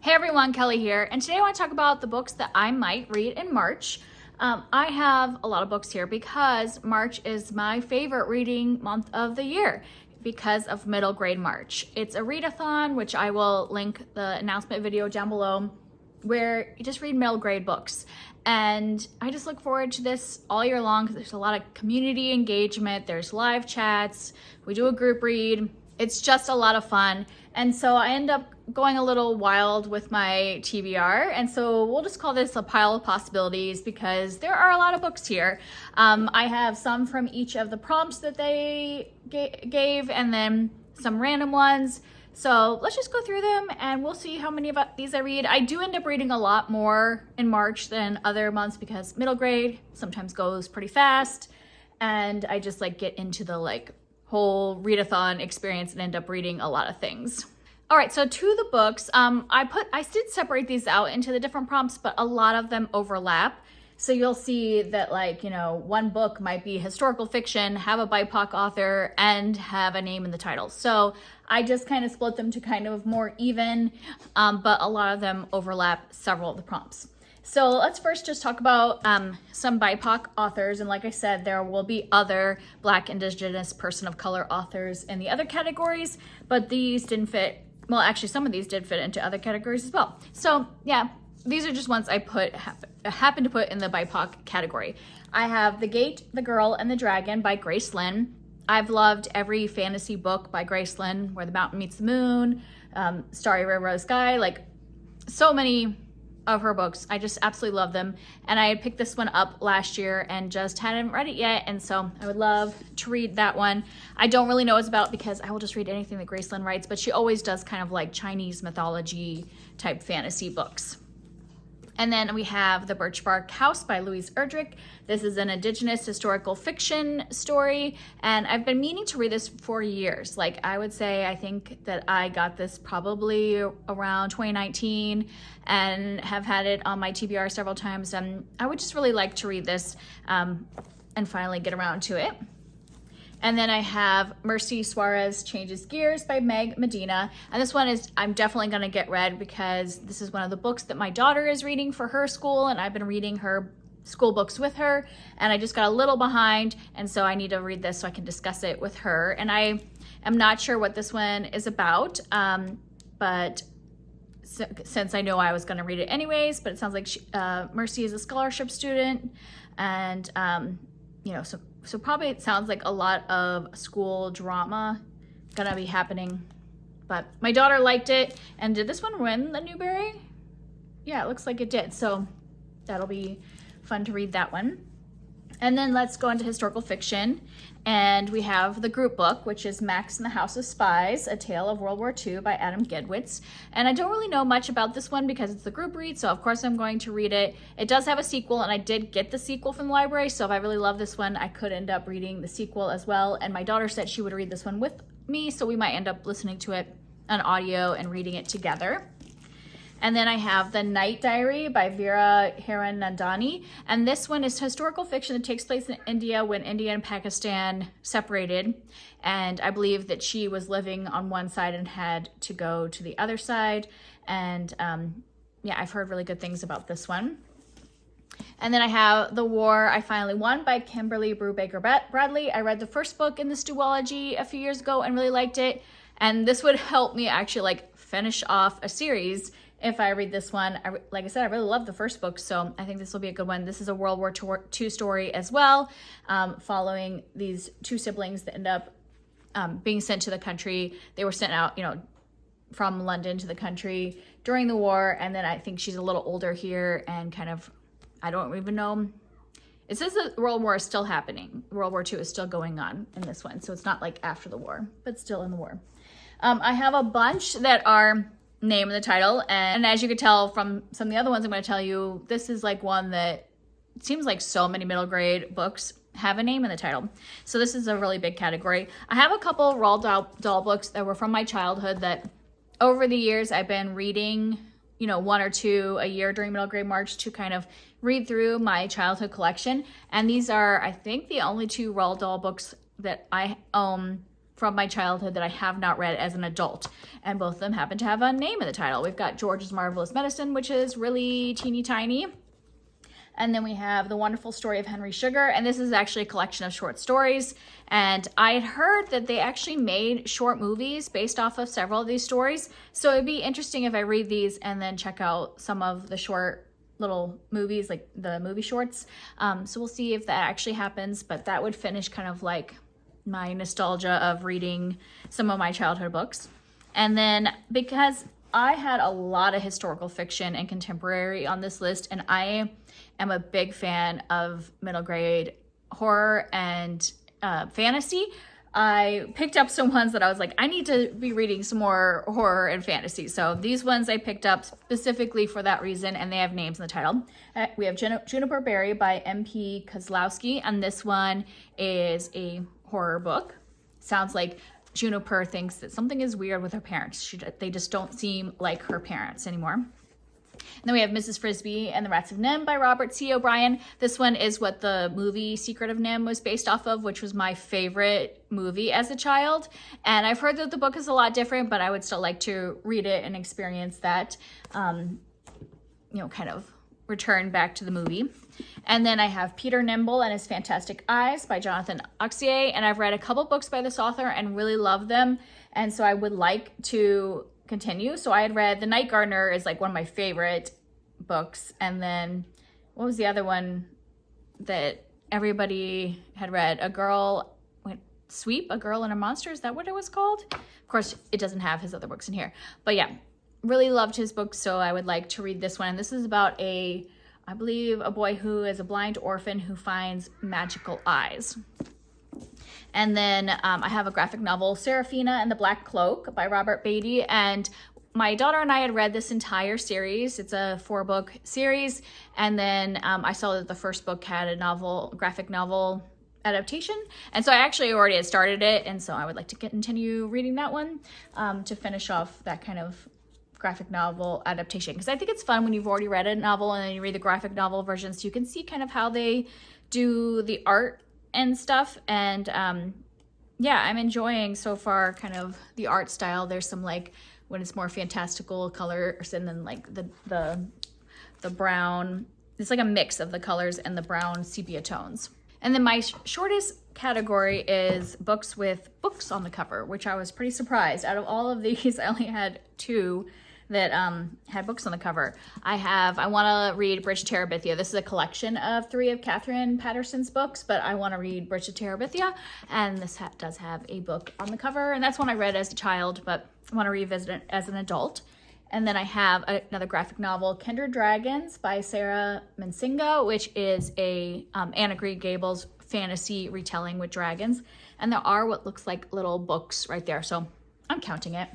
Hey everyone, Kelly here, and today I want to talk about the books that I might read in March. I have a lot of books here because March is my favorite reading month of the year because of middle grade March. It's a readathon, which I will link the announcement video down below, where you just read middle grade books. And I just look forward to this all year long because there's a lot of community engagement, there's live chats, we do a group read. It's just a lot of fun. And so I end up going a little wild with my TBR. And so we'll just call this a pile of possibilities because there are a lot of books here. I have some from each of the prompts that they gave and then some random ones. So let's just go through them and we'll see how many of these I read. I do end up reading a lot more in March than other months because middle grade sometimes goes pretty fast. And I just get into the whole readathon experience and end up reading a lot of things. All right, so to the books, I did separate these out into the different prompts, but a lot of them overlap. So you'll see that one book might be historical fiction, have a BIPOC author, and have a name in the title. So I just kind of split them to kind of more even, but a lot of them overlap several of the prompts. So let's first just talk about some BIPOC authors. And like I said, there will be other Black, Indigenous, person of color authors in the other categories, but these didn't fit. Well, actually, some of these did fit into other categories as well. So yeah, these are just ones I happen to put in the BIPOC category. I have The Gate, the Girl, and the Dragon by Grace Lin. I've loved every fantasy book by Grace Lin, Where the Mountain Meets the Moon, Starry Red Rose Sky, so many of her books. I just absolutely love them. And I had picked this one up last year and just hadn't read it yet. And so I would love to read that one. I don't really know what it's about because I will just read anything that Grace Lin writes, but she always does kind of Chinese mythology type fantasy books. And then we have The Birch Bark House by Louise Erdrich. This is an Indigenous historical fiction story, and I've been meaning to read this for years. I would say, I think that I got this probably around 2019 and have had it on my TBR several times, and I would just really like to read this and finally get around to it. And then I have Mercy Suarez Changes Gears by Meg Medina. And this one I'm definitely gonna get read because this is one of the books that my daughter is reading for her school, and I've been reading her school books with her, and I just got a little behind, and so I need to read this so I can discuss it with her. And I am not sure what this one is about, but since I know I was gonna read it anyways, but it sounds like Mercy is a scholarship student, and so probably it sounds like a lot of school drama gonna be happening. But my daughter liked it. And did this one win the Newbery? Yeah, it looks like it did. So that'll be fun to read that one. And then let's go into historical fiction. And we have the group book, which is Max and the House of Spies, A Tale of World War II by Adam Gedwitz. And I don't really know much about this one because it's the group read, so of course I'm going to read it. It does have a sequel, and I did get the sequel from the library, so if I really love this one, I could end up reading the sequel as well. And my daughter said she would read this one with me, so we might end up listening to it on audio and reading it together. And then I have The Night Diary by Veera Hiranandani. And this one is historical fiction that takes place in India when India and Pakistan separated. And I believe that she was living on one side and had to go to the other side. And yeah, I've heard really good things about this one. And then I have The War I Finally Won by Kimberly Brubaker Bradley. I read the first book in this duology a few years ago and really liked it. And this would help me actually finish off a series if I read this one. Like I said, I really love the first book, so I think this will be a good one. This is a World War II story as well, following these two siblings that end up being sent to the country. They were sent out, from London to the country during the war, and then I think she's a little older here and I don't even know. It says that World War is still happening. World War II is still going on in this one, so it's not after the war, but still in the war. I have a bunch that are name in the title, and as you could tell from some of the other ones I'm going to tell you, this is one that it seems like so many middle grade books have a name in the title. So this is a really big category. I have a couple Roald Dahl books that were from my childhood that over the years I've been reading, one or two a year during middle grade March to kind of read through my childhood collection. And these are, I think, the only two Roald Dahl books that I own from my childhood that I have not read as an adult. And both of them happen to have a name in the title. We've got George's Marvelous Medicine, which is really teeny tiny. And then we have The Wonderful Story of Henry Sugar. And this is actually a collection of short stories. And I had heard that they actually made short movies based off of several of these stories. So it'd be interesting if I read these and then check out some of the short little movies, like the movie shorts. So we'll see if that actually happens. But that would finish kind of like my nostalgia of reading some of my childhood books. And then because I had a lot of historical fiction and contemporary on this list, and I am a big fan of middle grade horror and fantasy, I picked up some ones that I was like, I need to be reading some more horror and fantasy. So these ones I picked up specifically for that reason, and they have names in the title. We have Juniper Berry by M.P. Kozlowski, and this one is a horror book. Sounds like Juniper thinks that something is weird with her parents. They just don't seem like her parents anymore. And then we have Mrs. Frisbee and the Rats of Nim by Robert C. O'Brien. This one is what the movie Secret of Nim was based off of, which was my favorite movie as a child. And I've heard that the book is a lot different, but I would still like to read it and experience that, kind of return back to the movie. And then I have Peter Nimble and His Fantastic Eyes by Jonathan Auxier. And I've read a couple books by this author and really love them. And so I would like to continue. So I had read The Night Gardener is like one of my favorite books. And then what was the other one that everybody had read? A Girl and a Monster. Is that what it was called? Of course, it doesn't have his other books in here. But yeah, really loved his book. So I would like to read this one. And this is about I believe a boy who is a blind orphan who finds magical eyes. And then I have a graphic novel, Seraphina and the Black Cloak by Robert Beatty. And my daughter and I had read this entire series. It's a 4-book series. And then I saw that the first book had a graphic novel adaptation. And so I actually already had started it. And so I would like to continue reading that one to finish off that kind of graphic novel adaptation. Because I think it's fun when you've already read a novel and then you read the graphic novel version, so you can see kind of how they do the art and stuff. And I'm enjoying so far kind of the art style. There's some like when it's more fantastical colors, and then like the brown, it's like a mix of the colors and the brown sepia tones. And then my shortest category is books with books on the cover, which I was pretty surprised. Out of all of these, I only had 2 that had books on the cover. I want to read Bridge to Terabithia. This is a collection of 3 of Catherine Patterson's books, but I want to read Bridge to Terabithia, and this does have a book on the cover, and that's one I read as a child, but I want to revisit it as an adult. And then I have another graphic novel, Kindred Dragons by Sarah Mansinga, which is a Anna Green Gables fantasy retelling with dragons, and there are what looks like little books right there, so I'm counting it.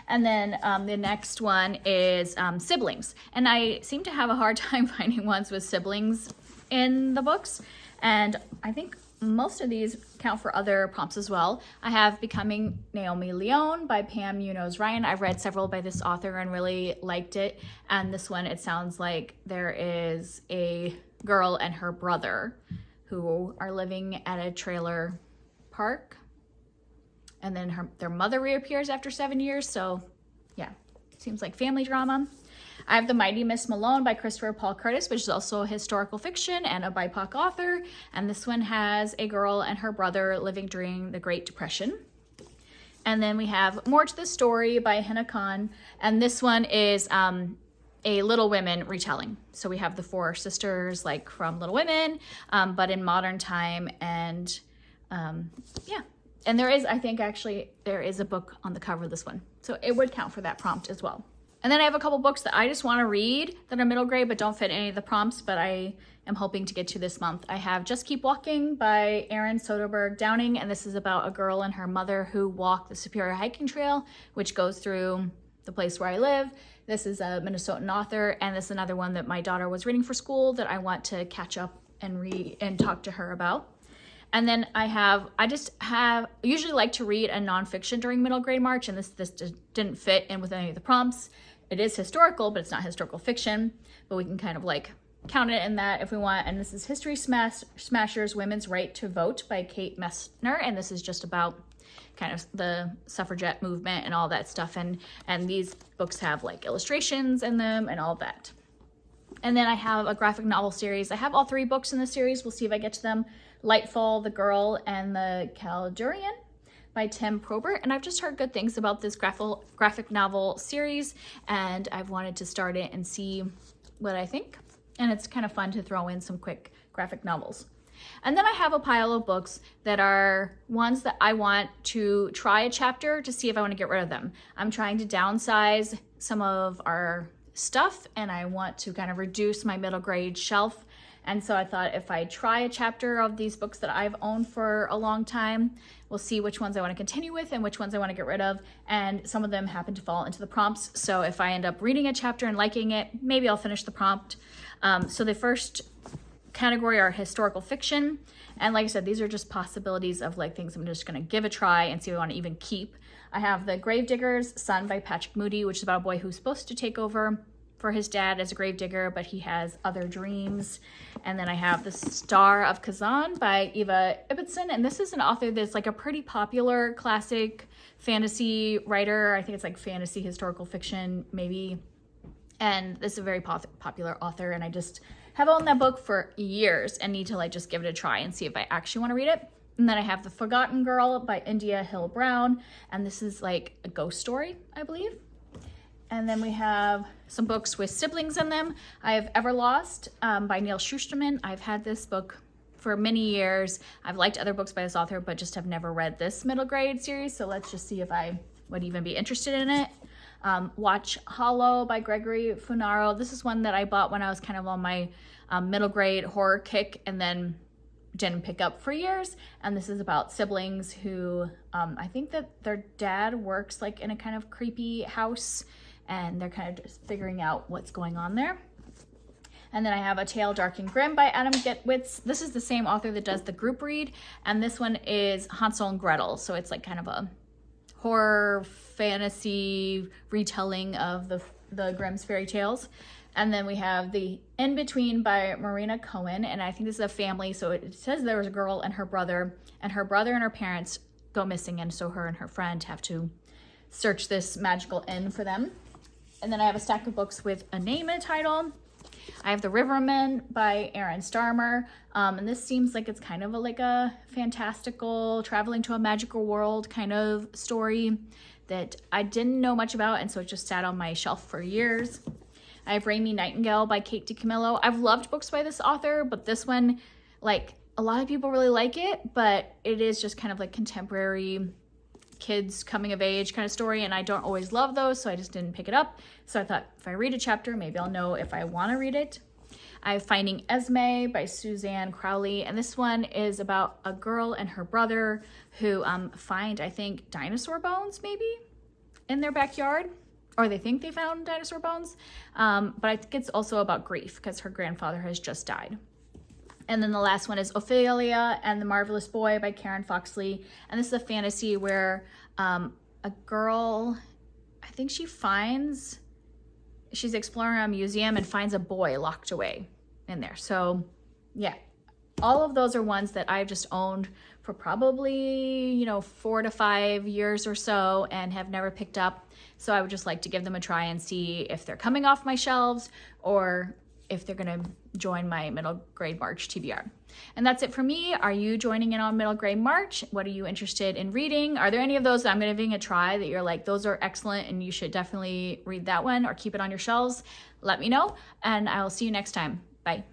And then the next one is siblings. And I seem to have a hard time finding ones with siblings in the books. And I think most of these count for other prompts as well. I have Becoming Naomi Leone by Pam Munoz Ryan. I've read several by this author and really liked it. And this one, it sounds like there is a girl and her brother who are living at a trailer park. And then their mother reappears after 7 years. So yeah, seems like family drama. I have The Mighty Miss Malone by Christopher Paul Curtis, which is also a historical fiction and a BIPOC author. And this one has a girl and her brother living during the Great Depression. And then we have More to the Story by Hina Khan. And this one is a Little Women retelling. So we have the 4 sisters like from Little Women, but in modern time. And And there is, I think actually, there is a book on the cover of this one. So it would count for that prompt as well. And then I have a couple books that I just want to read that are middle grade but don't fit any of the prompts, but I am hoping to get to this month. I have Just Keep Walking by Erin Soderbergh Downing, and this is about a girl and her mother who walk the Superior Hiking Trail, which goes through the place where I live. This is a Minnesotan author, and this is another one that my daughter was reading for school that I want to catch up and read and talk to her about. And then I usually like to read a nonfiction during middle grade March, and this just didn't fit in with any of the prompts. It is historical, but it's not historical fiction, but we can kind of like count it in that if we want. And this is History Smashers Women's Right to Vote by Kate Messner, and this is just about kind of the suffragette movement and all that stuff. And these books have like illustrations in them and all that. And then I have a graphic novel series. I have all 3 books in the series. We'll see if I get to them. Lightfall, The Girl, and the Caldurian by Tim Probert. And I've just heard good things about this graphic novel series, and I've wanted to start it and see what I think. And it's kind of fun to throw in some quick graphic novels. And then I have a pile of books that are ones that I want to try a chapter to see if I want to get rid of them. I'm trying to downsize some of our stuff, and I want to kind of reduce my middle grade shelf. And so I thought if I try a chapter of these books that I've owned for a long time, we'll see which ones I want to continue with and which ones I want to get rid of. And some of them happen to fall into the prompts. So if I end up reading a chapter and liking it, maybe I'll finish the prompt. So the first category are historical fiction. And like I said, these are just possibilities of like things I'm just going to give a try and see if I want to even keep. I have The Gravedigger's Son by Patrick Moody, which is about a boy who's supposed to take over for his dad as a gravedigger, but he has other dreams. And then I have The Star of Kazan by Eva Ibbotson. And this is an author that's like a pretty popular classic fantasy writer. I think it's like fantasy historical fiction, maybe. And this is a very popular author. And I just have owned that book for years and need to like just give it a try and see if I actually want to read it. And then I have The Forgotten Girl by India Hill Brown. And this is like a ghost story, I believe. And then we have some books with siblings in them. I have Everlost by Neil Shusterman. I've had this book for many years. I've liked other books by this author, but just have never read this middle grade series. So let's just see if I would even be interested in it. Watch Hollow by Gregory Funaro. This is one that I bought when I was kind of on my middle grade horror kick and then didn't pick up for years. And this is about siblings who I think that their dad works like in a kind of creepy house, and they're kind of just figuring out what's going on there. And then I have A Tale Dark and Grim by Adam Getwitz. This is the same author that does the group read, and this one is Hansel and Gretel. So it's like kind of a horror fantasy retelling of the Grimm's fairy tales. And then we have The In Between by Marina Cohen, and I think this is a family. So it says there was a girl and her brother and her parents go missing, and so her and her friend have to search this magical inn for them. And then I have a stack of books with a name and a title. I have The Riverman by Aaron Starmer. And this seems like it's kind of like a fantastical, traveling to a magical world kind of story that I didn't know much about, and so it just sat on my shelf for years. I have Rainy Nightingale by Kate DiCamillo. I've loved books by this author, but this one, like, a lot of people really like it, but it is just kind of like contemporary kids coming of age kind of story, and I don't always love those, so I just didn't pick it up. So I thought if I read a chapter, maybe I'll know if I want to read it. I have Finding Esme by Suzanne Crowley, and this one is about a girl and her brother who find, I think, dinosaur bones maybe in their backyard, or they think they found dinosaur bones, but I think it's also about grief because her grandfather has just died. And then the last one is Ophelia and the Marvelous Boy by Karen Foxley. And this is a fantasy where a girl, I think she's exploring a museum and finds a boy locked away in there. So yeah, all of those are ones that I've just owned for probably, 4 to 5 years or so and have never picked up. So I would just like to give them a try and see if they're coming off my shelves or if they're going to join my middle grade March TBR. And that's it for me. Are you joining in on middle grade March? What are you interested in reading? Are there any of those that I'm giving a try that you're like, those are excellent and you should definitely read that one or keep it on your shelves? Let me know, and I'll see you next time. Bye.